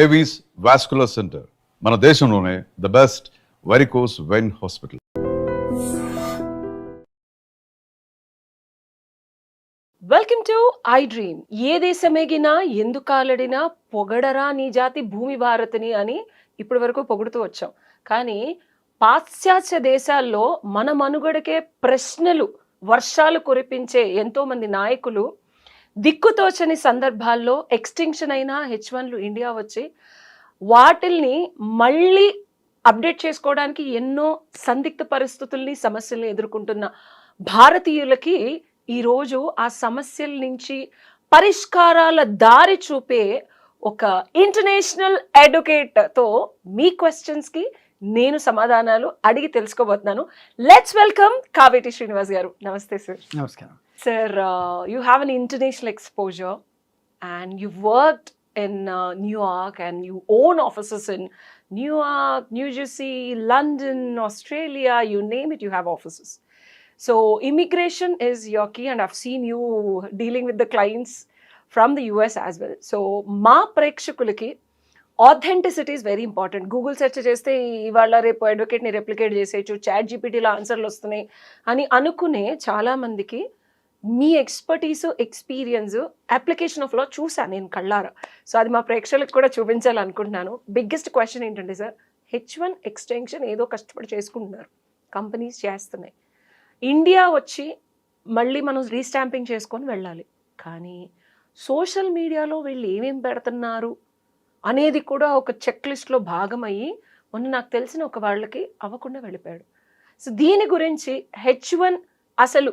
Avis vascular center మన దేశంలోనే the best varicose vein hospital. Welcome to I Dream. ఏ దేశమేగినా ఎందుకాలడినా పొగడరా నీ జాతి భూమి భారతిని అని ఇప్పటి వరకు పొగుడుతూ వచ్చాం. కానీ పాశ్చాత్య దేశాల్లో మన మనుగడకే ప్రశ్నలు వర్షాలు కురిపించే ఎంతో మంది నాయకులు దిక్కుతోచని సందర్భాల్లో ఎక్స్టింక్షన్ అయిన H1లు ఇండియా వచ్చి వాటిల్ని మళ్ళీ అప్డేట్ చేసుకోవడానికి ఎన్నో సందిగ్ధ పరిస్థితుల్ని సమస్యల్ని ఎదుర్కొంటున్న భారతీయులకి ఈరోజు ఆ సమస్యల నుంచి పరిష్కారాల దారి చూపే ఒక ఇంటర్నేషనల్ అడ్వకేట్తో మీ క్వశ్చన్స్కి నేను సమాధానాలు అడిగి తెలుసుకోబోతున్నాను. లెట్స్ వెల్కమ్ కావేటి శ్రీనివాస్ గారు. నమస్తే సార్. నమస్కారం. Sir, you have an international exposure and you've worked in New York and you own offices in New York, New Jersey, London, Australia, you name it, you have offices. So immigration is your key and I've seen you dealing with the clients from the US as well. So మా ప్రేక్షకులకి authenticity is very important. Google search చేస్తే ఇవాళ రేపు అడ్వకేట్ని replicate చేసేయచ్చు, chat జీపీటీలో ఆన్సర్లు వస్తున్నాయి అని అనుకునే చాలామందికి మీ ఎక్స్పర్టీసు ఎక్స్పీరియన్స్ అప్లికేషన్ ఆఫ్ లా చూసాను నేను కళ్ళారా. సో అది మా ప్రేక్షకులకు కూడా చూపించాలనుకుంటున్నాను. బిగ్గెస్ట్ క్వశ్చన్ ఏంటంటే సార్, H1 ఎక్స్టెన్షన్ ఏదో కష్టపడి చేసుకుంటున్నారు, కంపెనీస్ చేస్తున్నాయి, ఇండియా వచ్చి మళ్ళీ మనం రీస్టాంపింగ్ చేసుకొని వెళ్ళాలి. కానీ సోషల్ మీడియాలో వీళ్ళు ఏమేం పెడుతున్నారు అనేది కూడా ఒక చెక్ లిస్ట్లో భాగమయ్యి మొన్న నాకు తెలిసిన ఒక వాళ్ళకి అవ్వకుండా వెళ్ళిపోయాడు. సో దీని గురించి H1 అసలు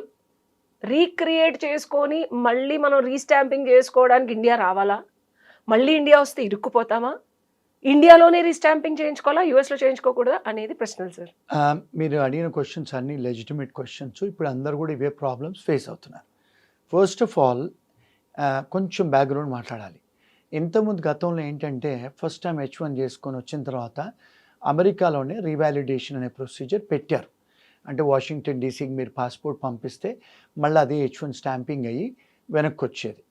రీక్రియేట్ చేసుకొని మళ్ళీ మనం రీస్టాంపింగ్ చేసుకోవడానికి ఇండియా రావాలా? మళ్ళీ ఇండియా వస్తే ఇరుక్కుపోతామా? ఇండియాలోనే రీస్టాంపింగ్ చేయించుకోవాలా, యూఎస్లో చేయించుకోకూడదా అనేది ప్రశ్నలు సార్. మీరు అడిగిన క్వశ్చన్స్ అన్ని లెజిటిమేట్ క్వశ్చన్స్. ఇప్పుడు అందరు కూడా ఇవే ప్రాబ్లమ్స్ ఫేస్ అవుతున్నారు. ఫస్ట్ ఆఫ్ ఆల్ కొంచెం బ్యాక్గ్రౌండ్ మాట్లాడాలి. ఇంతకుముందు గతంలో ఏంటంటే ఫస్ట్ టైం H1 చేసుకొని వచ్చిన తర్వాత అమెరికాలోనే రీవాలిడేషన్ అనే ప్రొసీజర్ పెట్టారు. అంటే వాషింగ్టన్ డీసీకి మీరు పాస్పోర్ట్ పంపిస్తే మళ్ళీ అదే H1 స్టాంపింగ్ అయ్యి వెనక్కి వచ్చేది.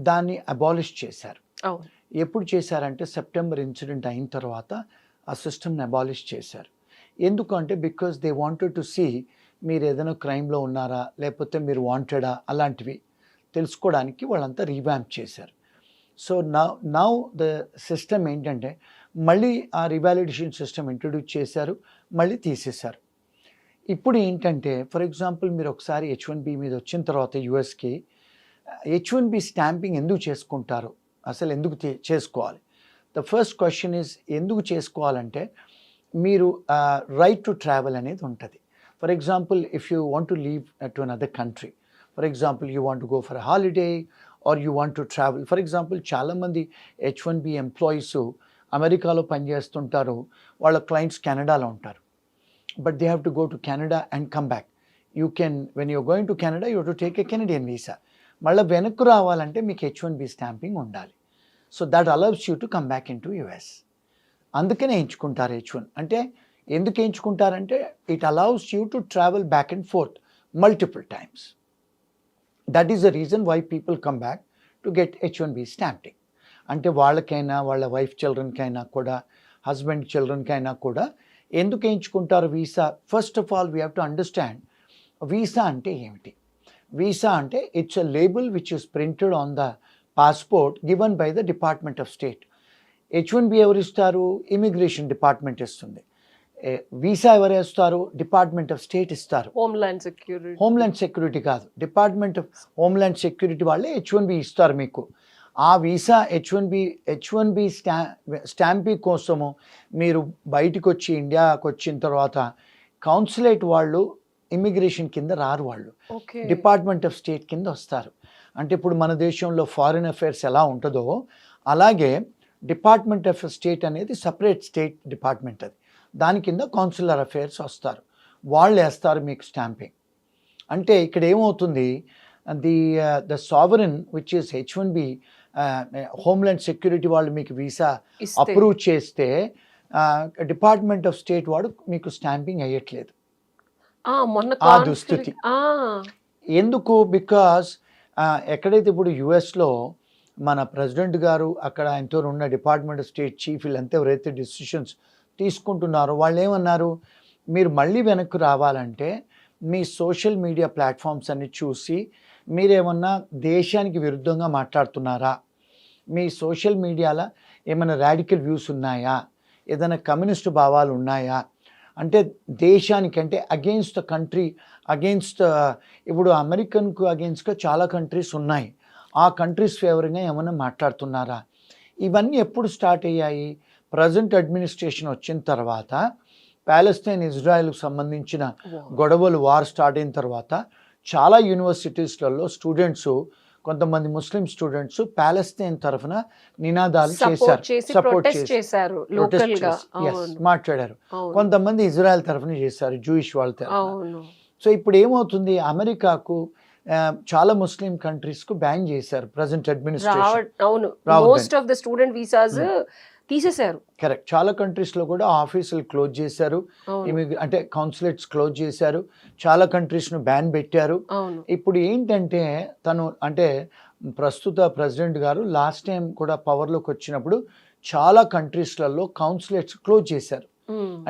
దాన్ని అబాలిష్ చేశారు. ఎప్పుడు చేశారంటే సెప్టెంబర్ ఇన్సిడెంట్ అయిన తర్వాత ఆ సిస్టమ్ని అబాలిష్ చేశారు. ఎందుకంటే because they wanted to see మీరు ఏదైనా క్రైమ్లో ఉన్నారా లేకపోతే మీరు వాంటెడా అలాంటివి తెలుసుకోవడానికి వాళ్ళంతా రీవ్యాంప్ చేశారు. సో నౌ ద సిస్టమ్ ఏంటంటే మళ్ళీ ఆ రివాలిడేషన్ సిస్టమ్ ఇంట్రడ్యూస్ చేశారు, మళ్ళీ తీసేశారు. ఇప్పుడు ఏంటంటే ఫర్ ఎగ్జాంపుల్ మీరు ఒకసారి H1B మీద వచ్చిన తర్వాత యూఎస్కి H1B స్టాంపింగ్ ఎందుకు చేసుకుంటారు, అసలు ఎందుకు చేసుకోవాలి? ద ఫస్ట్ క్వశ్చన్ ఈజ్ ఎందుకు చేసుకోవాలంటే మీరు రైట్ టు ట్రావెల్ అనేది ఉంటుంది. For example if you want to leave to another country, for example you want to go for holiday or you want to travel. For example చాలామంది H1B employees అమెరికాలో పనిచేస్తుంటారు, వాళ్ళ clients కెనడాలో ఉంటారు. But they have to go to Canada and come back. You can, when you're going to Canada, you have to take a Canadian visa. మళ్ళీ వెనక్కు రావాలంటే మీకు H1B stamping ఉండాలి. So that allows you to come back in to US. అందుకనే ఎంచుకుంటారు H1. అంటే ఎందుకు ఎంచుకుంటారంటే it allows you to travel back and forth multiple times. That is the reason why people come back to get H1B stamping. అంటే వాళ్ళకైనా వాళ్ళ wife చిల్డ్రన్కైనా కూడా husband చిల్డ్రన్కైనా కూడా ఎందుకు ఎంచుకుంటారు visa? First of all we have to understand visa అంటే ఏమిటి. Visa అంటే it's a label which is printed on the passport given by the department of state. H1B ఎవరు ఇస్తారు? ఇమిగ్రేషన్ డిపార్ట్మెంట్ ఇస్తుంది. వీసా ఎవరు ఇస్తారు? డిపార్ట్మెంట్ ఆఫ్ స్టేట్ ఇస్తారు. Homeland security కాదు, డిపార్ట్మెంట్ ఆఫ్ హోమ్లాండ్ సెక్యూరిటీ వాళ్ళే H1B ఇస్తారు మీకు. ఆ వీసా H1B స్టాంపింగ్ కోసము మీరు బయటకు వచ్చి ఇండియాకి వచ్చిన తర్వాత కౌన్సిలేట్ వాళ్ళు ఇమిగ్రేషన్ కింద రారు, వాళ్ళు డిపార్ట్మెంట్ ఆఫ్ స్టేట్ కింద వస్తారు. అంటే ఇప్పుడు మన దేశంలో ఫారిన్ అఫైర్స్ ఎలా ఉంటుందో అలాగే డిపార్ట్మెంట్ ఆఫ్ స్టేట్ అనేది సపరేట్ స్టేట్ డిపార్ట్మెంట్, అది దాని కింద కౌన్సిలర్ అఫైర్స్ వస్తారు, వాళ్ళు వేస్తారు మీకు స్టాంపింగ్. అంటే ఇక్కడ ఏమవుతుంది, the sovereign which is H1B homeland security వాళ్ళు మీకు వీసా అప్రూవ్ చేస్తే డిపార్ట్మెంట్ ఆఫ్ స్టేట్ వాడు మీకు స్టాంపింగ్ అయ్యట్లేదు. ఆ దుస్థితి ఎందుకు? బికాస్ ఎక్కడైతే ఇప్పుడు యుఎస్లో మన ప్రెసిడెంట్ గారు అక్కడ ఆయనతో ఉన్న డిపార్ట్మెంట్ స్టేట్ చీఫ్ వీళ్ళంతా ఎవరైతే డిసిషన్స్ తీసుకుంటున్నారో వాళ్ళు ఏమన్నారు, మీరు మళ్ళీ వెనక్కి రావాలంటే మీ సోషల్ మీడియా ప్లాట్ఫామ్స్ అన్ని చూసి మీరేమన్నా దేశానికి విరుద్ధంగా మాట్లాడుతున్నారా, మీ సోషల్ మీడియాలో ఏమైనా రాడికల్ వ్యూస్ ఉన్నాయా, ఏదైనా కమ్యూనిస్ట్ భావాలు ఉన్నాయా, అంటే దేశానికి అంటే అగెయిన్స్ట్ ద కంట్రీ, అగెయిన్స్ట్ ఇప్పుడు అమెరికన్కు అగెయిన్స్ట్గా చాలా కంట్రీస్ ఉన్నాయి, ఆ కంట్రీస్ ఫేవర్గా ఏమైనా మాట్లాడుతున్నారా. ఇవన్నీ ఎప్పుడు స్టార్ట్ అయ్యాయి, ప్రజెంట్ అడ్మినిస్ట్రేషన్ వచ్చిన తర్వాత, ప్యాలెస్తైన్ ఇజ్రాయెల్కు సంబంధించిన గొడవలు వార్ స్టార్ట్ అయిన తర్వాత చాలా యూనివర్సిటీస్లలో స్టూడెంట్స్, కొంతమంది ముస్లిం స్టూడెంట్స్ ప్యాలెస్తైన్ తరఫున నినాదాలు చేశారు, సపోర్ట్ చేశారు, మాట్లాడారు. కొంతమంది ఇజ్రాయెల్ తరఫున చేశారు, జూయిష్ వాళ్ళ తరఫున. సో ఇప్పుడు ఏమవుతుంది, అమెరికాకు చాలా ముస్లిం కంట్రీస్ కు బ్యాన్ చేశారు present administration. Most of the student visas తీసేశారు. కరెక్ట్, చాలా కంట్రీస్ లో కూడా ఆఫీసులు క్లోజ్ చేశారు, అంటే కౌన్సిలేట్స్ క్లోజ్ చేశారు, చాలా కంట్రీస్ ను బ్యాన్ పెట్టారు. ఇప్పుడు ఏంటంటే తను అంటే ప్రస్తుత ప్రెసిడెంట్ గారు లాస్ట్ టైం కూడా పవర్లోకి వచ్చినప్పుడు చాలా కంట్రీస్లలో కౌన్సిలేట్స్ క్లోజ్ చేశారు.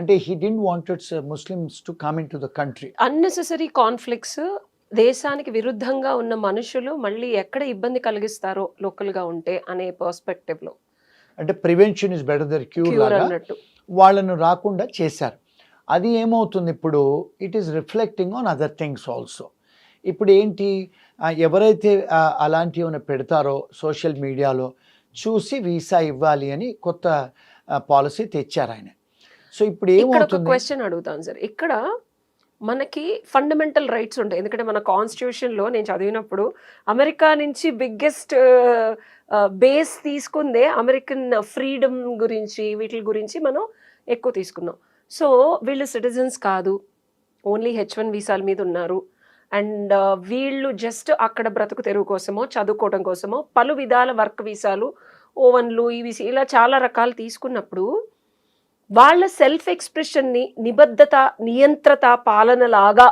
అంటే he didn't wanted Muslims to come in to the country. Unnecessary conflicts, దేశానికి విరుద్ధంగా ఉన్న మనుషులు మళ్ళీ ఎక్కడ ఇబ్బంది కలిగిస్తారో లోకల్ గా ఉంటే అనే పర్స్పెక్టివ్ లో, అంటే prevention is better than cure లాగా వాళ్ళను రాకుండా చేశారు. అది ఏమవుతుంది ఇప్పుడు, it is reflecting on other things also. ఇప్పుడు ఏంటి, ఎవరైతే అలాంటివి ఏమైనా పెడతారో సోషల్ మీడియాలో చూసి వీసా ఇవ్వాలి అని కొత్త పాలసీ తెచ్చారు ఆయన. సో ఇప్పుడు ఏమవుతుంది, క్వశ్చన్ అడుగుతాను సార్, ఇక్కడ మనకి ఫండమెంటల్ రైట్స్ ఉంటాయి. ఎందుకంటే మన కాన్స్టిట్యూషన్లో నేను చదివినప్పుడు అమెరికా నుంచి బిగ్గెస్ట్ బేస్ తీసుకుందే అమెరికన్ ఫ్రీడమ్ గురించి, వీటి గురించి మనం ఎక్కువ తీసుకున్నాం. సో వీళ్ళు సిటిజన్స్ కాదు, ఓన్లీ H1 వీసాల మీద ఉన్నారు, అండ్ వీళ్ళు జస్ట్ అక్కడ బ్రతుకు తెరువు కోసమో చదువుకోవడం కోసమో పలు విధాల వర్క్ వీసాలు, ఓవన్లు, ఇవి ఇలా చాలా రకాలు తీసుకున్నప్పుడు వాళ్ళ సెల్ఫ్ ఎక్స్ప్రెషన్ని నిబద్ధత, నియంత్రత, పాలనలాగా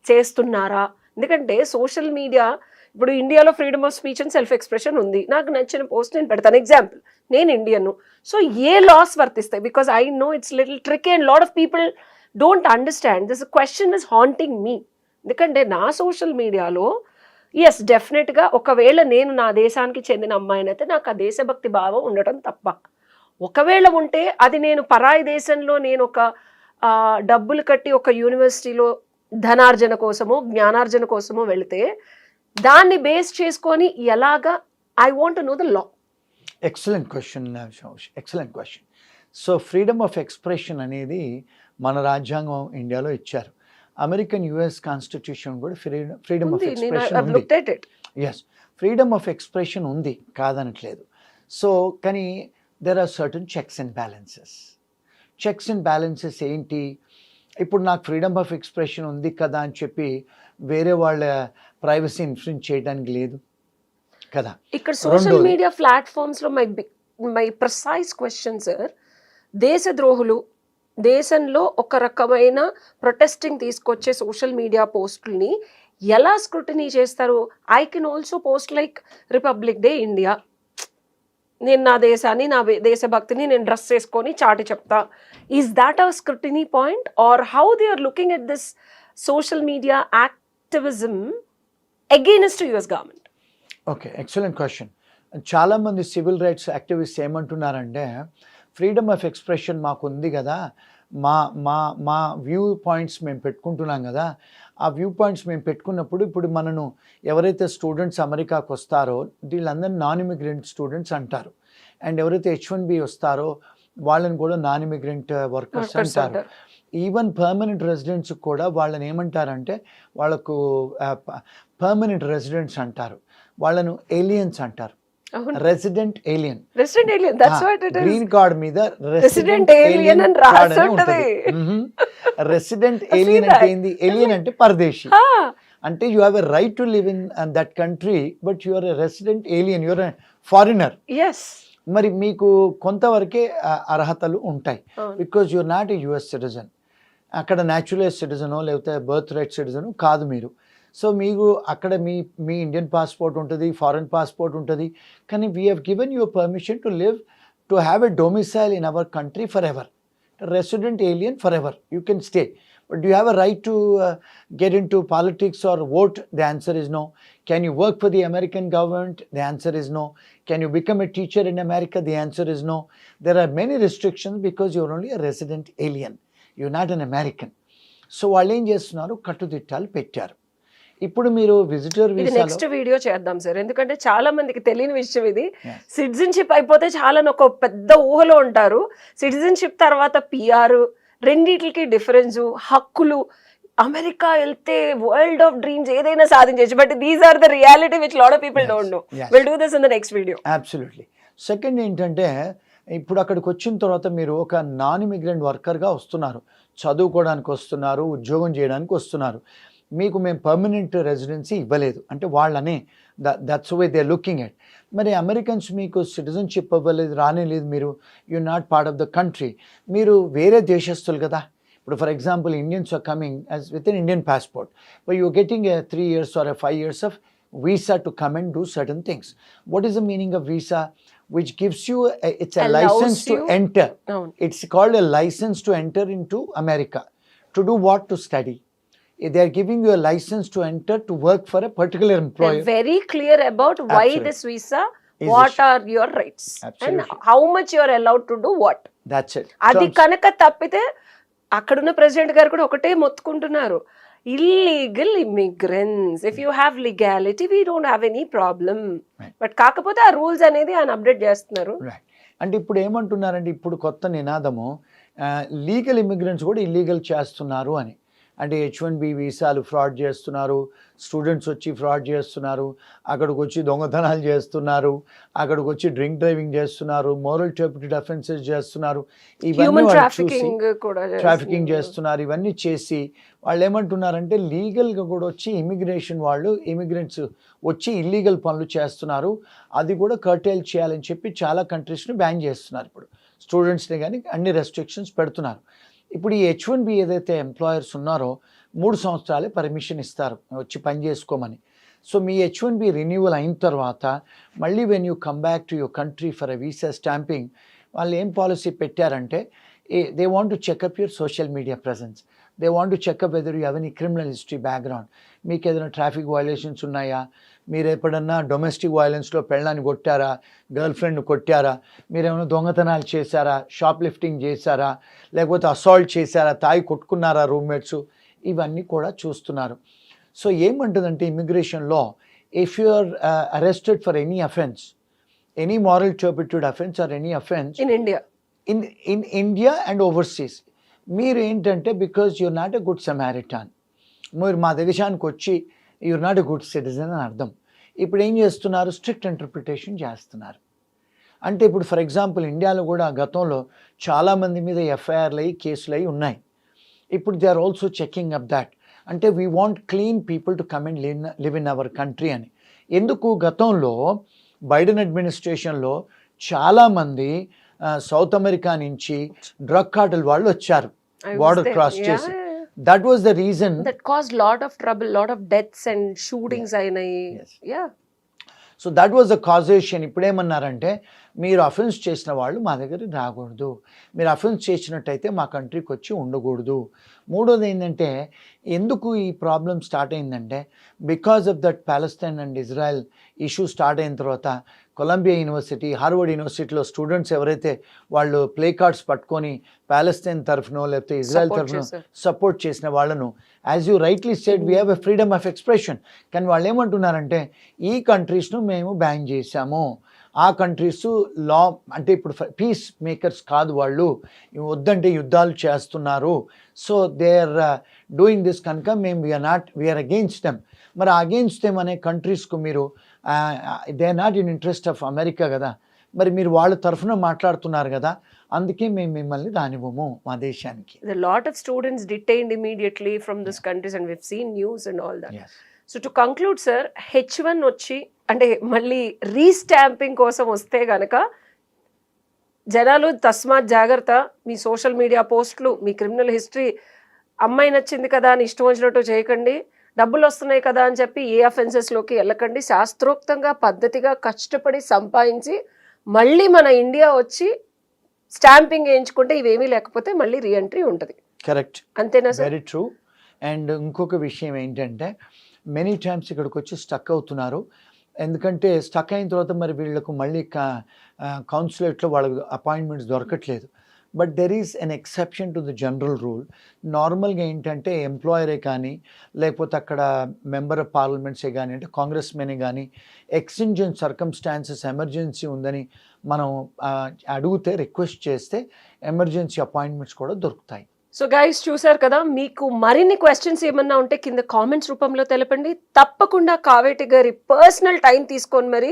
చేస్తున్నారా? ఎందుకంటే సోషల్ మీడియా ఇప్పుడు ఇండియాలో freedom of speech and self expression ఉంది, నాకు నచ్చిన పోస్ట్ నేను పెడతాను. ఎగ్జాంపుల్, నేను ఇండియన్, సో ఏ లాస్ వర్తిస్తాయి? Because I know it's little tricky and lot of people don't understand this question is haunting me. ఎందుకంటే నా సోషల్ మీడియాలో ఎస్ డెఫినెట్గా ఒకవేళ నేను నా దేశానికి చెందిన అమ్మాయినైతే నాకు ఆ దేశభక్తి భావం ఉండటం తప్ప, ఒకవేళ ఉంటే అది నేను పరాయి దేశంలో నేను ఒక డబ్బులు కట్టి ఒక యూనివర్సిటీలో ధనార్జన కోసమో జ్ఞానార్జన కోసమో వెళితే దాన్ని బేస్ చేసుకొని ఎలాగా, I want to know the law. Excellent question, excellent question. So freedom of expression అనేది మన రాజ్యాంగం ఇండియాలో ఇచ్చారు. అమెరికన్ యుఎస్ కాన్స్టిట్యూషన్ కూడా ఫ్రీడమ్ ఆఫ్ ఎక్స్ప్రెషన్ ఉంది. ఎస్, ఫ్రీడమ్ ఆఫ్ ఎక్స్ప్రెషన్ ఉంది, కాదనట్లేదు. సో కానీ there are certain checks and balances. Checks and balances ఏంటి, ఇప్పుడు నాకు ఫ్రీడమ్ ఆఫ్ ఎక్స్ప్రెషన్ ఉంది కదా అని చెప్పి వేరే వాళ్ళ ప్రైవసీ ఇన్ఫ్లుయెన్స్ చేయడానికి లేదు కదా. ఇక్కడ సోషల్ మీడియా ప్లాట్ఫామ్స్ లో మై ప్రిసైజ్ క్వశ్చన్ సార్, దేశద్రోహులు దేశంలో ఒక రకమైన ప్రొటెస్టింగ్ తీసుకొచ్చే సోషల్ మీడియా పోస్టుల్ని ఎలా స్క్రూటినీ చేస్తారు? I can also post like republic day India, నేను నా దేశాన్ని, నా దేశభక్తిని నేను డ్రెస్ చేసుకొని చాటి చెప్తా. Is that a scrutiny point or how they are looking at this social media activism against US government? Okay, excellent question. చాలామంది సివిల్ రైట్స్ యాక్టివిస్ట్ ఏమంటున్నారంటే, ఫ్రీడమ్ ఆఫ్ ఎక్స్ప్రెషన్ మాకు ఉంది కదా, మా మా మా వ్యూ పాయింట్స్ మేము పెట్టుకుంటున్నాం కదా, ఆ వ్యూ పాయింట్స్ మేము పెట్టుకున్నప్పుడు ఇప్పుడు మనను ఎవరైతే స్టూడెంట్స్ అమెరికాకు వస్తారో వీళ్ళందరినీ నాన్ ఇమిగ్రెంట్ స్టూడెంట్స్ అంటారు, అండ్ ఎవరైతే H1B వస్తారో వాళ్ళని కూడా నాన్ ఇమిగ్రెంట్ వర్కర్స్ అంటారు. ఈవెన్ పర్మనెంట్ రెసిడెంట్స్ కూడా వాళ్ళని ఏమంటారంటే వాళ్ళకు పర్మనెంట్ రెసిడెంట్స్ అంటారు, వాళ్ళను ఏలియన్స్ అంటారు. రెసిడెంట్ ఏలియన్, గ్రీన్ కార్డ్ మీద రెసిడెంట్ ఏలియన్ అని రాసి ఉంటది. రెసిడెంట్ ఏలియన్ అంటే ఏంది? ఏలియన్ అంటే పరదేశీ, అంటే you have a right to live in that country but you are a resident alien, you are a foreigner. మరి మీకు కొంతవరకే అర్హతలు ఉంటాయి, because you are not a US citizen, అక్కడ న్యాచురలైజ్ సిటిజనో లేకపోతే బర్త్ రైట్ సిటిజన్ కాదు మీరు. సో మీకు అక్కడ మీ ఇండియన్ పాస్పోర్ట్ ఉంటుంది, ఫారెన్ పాస్పోర్ట్ ఉంటుంది, కానీ we have given you permission to live, to have a domicile in our country for ever. Resident alien forever, you can stay, but do you have a right to get into politics or vote? The answer is no. Can you work for the American government? The answer is no. Can you become a teacher in America? The answer is no. There are many restrictions because you're only a resident alien, you're not an American. So వాళ్ళు ఏం చేస్తున్నారు, కట్టుదిట్టాలు పెట్టారు. ఇప్పుడు మీరు visitor ఇది వీసాలో next video చేద్దాం sir, ఎందుకంటే చాలా మందికి తెలియని విషయం ఇది. సిటిజన్షిప్ అయిపోతే చాలా ఒక పెద్ద ఊహలో ఉంటారు. సిటిజన్షిప్ తర్వాత పిఆర్, రెండిటికి డిఫరెన్స్, హక్కులు, అమెరికా వెళ్తే వరల్డ్ ఆఫ్ డ్రీమ్స్ ఏదైనా సాధించవచ్చు, but these are the reality which lot of people don't know. Will do this in the next video. Absolutely. Second ఏంటంటే, ఇప్పుడు అక్కడికి వచ్చిన తర్వాత మీరు ఒక నాన్ ఇమిగ్రెంట్ వర్కర్గా వస్తున్నారు, చదువుకోవడానికి వస్తున్నారు, ఉద్యోగం చేయడానికి వస్తున్నారు. మీకు మేము పర్మనెంట్ రెసిడెన్సీ ఇవ్వలేదు అంటే వాళ్ళనే, that's way they looking at. మరి అమెరికన్స్ మీకు సిటిజన్షిప్ ఇవ్వలేదు, రానేలేదు, మీరు you not part of the country, మీరు వేరే దేశస్తులు కదా. ఇప్పుడు for example Indians are coming as with an Indian passport, but you getting a 3 years or a 5 years of visa to come and do certain things. What is the meaning of visa? Which gives you it's a Allows license to you- enter. No. It's called a license to enter into America. To do what? To study. They are giving you a license to enter to work for a particular employer. They're very clear about why Absolutely. this visa, Is what issued. are your rights, Absolutely. and how much you are allowed to do what. That's it. అది Terms. కనుక తప్పితే అక్కడున్న president గారు కూడా ఒకటే మొత్తుకుంటున్నారు, illegal immigrants, if you have legality we don't have any problem. Right. But కాకపోతే ఆ రూల్స్ అనేది ఆయన అప్డేట్ చేస్తున్నారు. Right. అంటే ఇప్పుడు ఏమంటున్నారంటే, ఇప్పుడు కొత్త నినాదము లీగల్ ఇమిగ్రెంట్స్ కూడా ఇల్లీగల్ చేస్తున్నారు అని. అంటే H1B వీసాలు ఫ్రాడ్ చేస్తున్నారు, స్టూడెంట్స్ వచ్చి ఫ్రాడ్ చేస్తున్నారు, అక్కడికి వచ్చి దొంగతనాలు చేస్తున్నారు, అక్కడికి వచ్చి డ్రింక్ డ్రైవింగ్ చేస్తున్నారు, మోరల్ టర్పిటెడ్ అఫెన్సెస్ చేస్తున్నారు, ఇవన్నీ హ్యూమన్ వాళ్ళు చూసి ట్రాఫికింగ్ కూడా ట్రాఫికింగ్ చేస్తున్నారు. ఇవన్నీ చేసి వాళ్ళు ఏమంటున్నారంటే, లీగల్గా కూడా వచ్చి ఇమిగ్రేషన్ వాళ్ళు, ఇమిగ్రెంట్స్ వచ్చి ఇల్లీగల్ పనులు చేస్తున్నారు, అది కూడా కర్టైల్ చేయాలని చెప్పి చాలా కంట్రీస్ని బ్యాన్ చేస్తున్నారు. ఇప్పుడు స్టూడెంట్స్ని కానీ అన్ని రెస్ట్రిక్షన్స్ పెడుతున్నారు. ఇప్పుడు ఈ H1B ఏదైతే ఎంప్లాయర్స్ ఉన్నారో 3 సంవత్సరాలే పర్మిషన్ ఇస్తారు వచ్చి పని చేసుకోమని. సో మీ H1B రెన్యూవల్ అయిన తర్వాత మళ్ళీ when you come back to your country for a visa stamping, వాళ్ళు ఏం పాలసీ పెట్టారంటే, they want to checkup your social media presence, they want to checkup whether you have any criminal history background, మీకు ఏదైనా traffic violations ఉన్నాయా, మీరు ఎప్పుడన్నా domestic వైలెన్స్లో పెళ్ళాన్ని కొట్టారా, గర్ల్ ఫ్రెండ్ని కొట్టారా, మీరేమైనా దొంగతనాలు చేశారా, షాప్ లిఫ్టింగ్ చేశారా, లేకపోతే అసాల్ట్ చేశారా, తాగి కొట్టుకున్నారా రూమ్మేట్స్, ఇవన్నీ కూడా చూస్తున్నారు. సో ఏమంటుందంటే ఇమిగ్రేషన్లో, if you are arrested for any offence, any moral turpitude offence or any offence in India, in India and overseas, మీరు ఏంటంటే because you're not a good Samaritan, మీరు మా దేశానికి వచ్చి you're not a good citizen అని అర్థం. ఇప్పుడు ఏం చేస్తున్నారు, స్ట్రిక్ట్ ఇంటర్ప్రిటేషన్ చేస్తున్నారు. అంటే ఇప్పుడు ఫర్ ఎగ్జాంపుల్ ఇండియాలో కూడా గతంలో చాలామంది మీద ఎఫ్ఐఆర్లు అయ్యి కేసులు అయ్యి ఉన్నాయి. ఇప్పుడు they are also checking up that. అంటే we want clean people to come and live in our country అని. ఎందుకు గతంలో బైడెన్ అడ్మినిస్ట్రేషన్లో చాలామంది సౌత్ అమెరికా నుంచి డ్రగ్ కార్టెల్ వాళ్ళు వచ్చారు బార్డర్ క్రాస్ చేసి. That was the reason that caused lot of trouble, lot of deaths and shootings అయినాయి. Yes. Yeah. So that was the causation. ఇప్పుడేమన్నారంటే, మీరు అఫెన్స్ చేసిన వాళ్ళు మా దగ్గరికి రాకూడదు, మీరు అఫెన్స్ చేసినట్టయితే మా కంట్రీకి వచ్చి ఉండకూడదు. మూడోది ఏంటంటే, ఎందుకు ఈ ప్రాబ్లం స్టార్ట్ అయిందంటే, because of that Palestine and Israel issue start అయిన తర్వాత కొలంబియా యూనివర్సిటీ, హార్వర్డ్ యూనివర్సిటీలో స్టూడెంట్స్ ఎవరైతే వాళ్ళు ప్లే కార్డ్స్ పట్టుకొని ప్యాలెస్తైన్ తరఫునో లేకపోతే ఇజ్రాయెల్ Support తరఫునో చేశారు. సపోర్ట్ చేసిన వాళ్ళను, as you rightly said, we have a freedom of expression. కానీ వాళ్ళు ఏమంటున్నారంటే, ఈ కంట్రీస్ను మేము బ్యాన్ చేశాము, ఆ కంట్రీస్ లా అంటే ఇప్పుడు పీస్ మేకర్స్ కాదు వాళ్ళు, వద్దంటే యుద్ధాలు చేస్తున్నారు. So they are doing this కనుక మేము వీఆర్ అగెయిన్స్ట్ దెమ్. మరి అగెయిన్స్ట్ దెమ్ అనే కంట్రీస్కు మీరు they are not in interest of America కదా, మరి మీరు వాళ్ళ తరఫున మాట్లాడుతున్నారు కదా, అందుకే మేము మిమ్మల్ని రానివ్వము మా దేశానికి. There are a lot of students detained immediately from these countries and we've seen news and all that. Yes. So to conclude sir, H1 వచ్చి అంటే మళ్ళీ రీస్టాంపింగ్ కోసం వస్తే గనక జనాలు తస్మాత్ జాగ్రత్త, మీ సోషల్ మీడియా పోస్టులు, మీ క్రిమినల్ హిస్టరీ, అమ్మాయి నచ్చింది కదా అని ఇష్టం వచ్చినట్టు చేయకండి. డబ్బులు వస్తున్నాయి కదా అని చెప్పి ఏ అఫెన్సెస్లోకి వెళ్ళకండి. శాస్త్రోక్తంగా పద్ధతిగా కష్టపడి సంపాదించి మళ్ళీ మన ఇండియా వచ్చి స్టాంపింగ్ వేయించుకుంటే ఇవేమీ లేకపోతే మళ్ళీ రీఎంట్రీ ఉంటుంది. కరెక్ట్, అంతేనా సార్? Very true. అండ్ ఇంకొక విషయం ఏంటంటే మెనీ టైమ్స్ ఇక్కడికి వచ్చి స్టక్ అవుతున్నారు. ఎందుకంటే స్టక్ అయిన తర్వాత మరి వీళ్ళకు మళ్ళీ కౌన్సిలేట్లో వాళ్ళకి అపాయింట్మెంట్స్ దొరకట్లేదు. But there is an exception to the general rule. నార్మల్గా ఏంటంటే ఎంప్లాయరే కానీ లేకపోతే అక్కడ మెంబర్ ఆఫ్ పార్లమెంట్సే కానీ అంటే కాంగ్రెస్ మెనే కానీ ఎక్స్టెన్షన్ సర్కమ్స్టాన్సెస్ ఎమర్జెన్సీ ఉందని మనం అడిగితే రిక్వెస్ట్ చేస్తే ఎమర్జెన్సీ అపాయింట్మెంట్స్ కూడా దొరుకుతాయి. సో గైస్ చూసారు కదా, మీకు మరిన్ని క్వశ్చన్స్ ఏమన్నా ఉంటే కింద కామెంట్స్ రూపంలో తెలపండి. తప్పకుండా కావేటి గారి పర్సనల్ టైం తీసుకొని మరి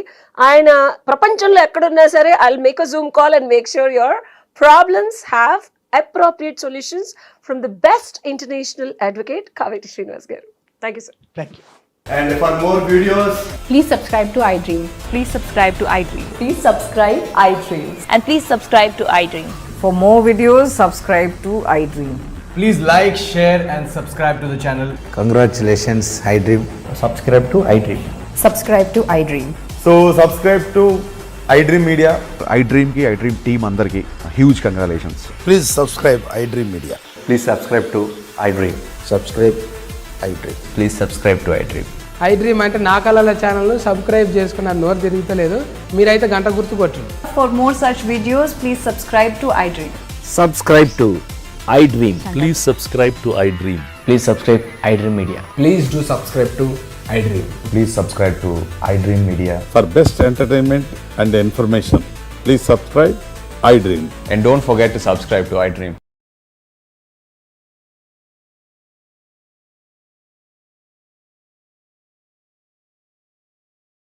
ఆయన ప్రపంచంలో ఎక్కడున్నా సరే I'll make a Zoom call and make sure your problems have appropriate solutions from the best international advocate Kaveti Srinivas garu. Thank you sir. Thank you. And for more videos, Please subscribe to iDream. Please subscribe to iDream. Please subscribe iDream. And please subscribe to iDream. For more videos, subscribe to iDream. please like, share and subscribe to the channel. Congratulations, iDream. Subscribe to iDream. Subscribe to iDream. So subscribe to iDream Media. iDream ki iDream team అందరికి huge congratulations. Please subscribe iDream Media. Please subscribe to iDream. Subscribe iDream. Please subscribe to iDream. iDream అంటే నా కళల channel subscribe చేసుకున్న నోరు తిరుగుతలేదు, మీరైతే గంట గుర్తు కొట్టండి. For more such videos, please subscribe to iDream. Subscribe to iDream. Please subscribe to iDream. Please subscribe iDream Media. Please do subscribe to iDream. Please subscribe to iDream Media. For best entertainment and information, please subscribe iDream. And don't forget to subscribe to iDream.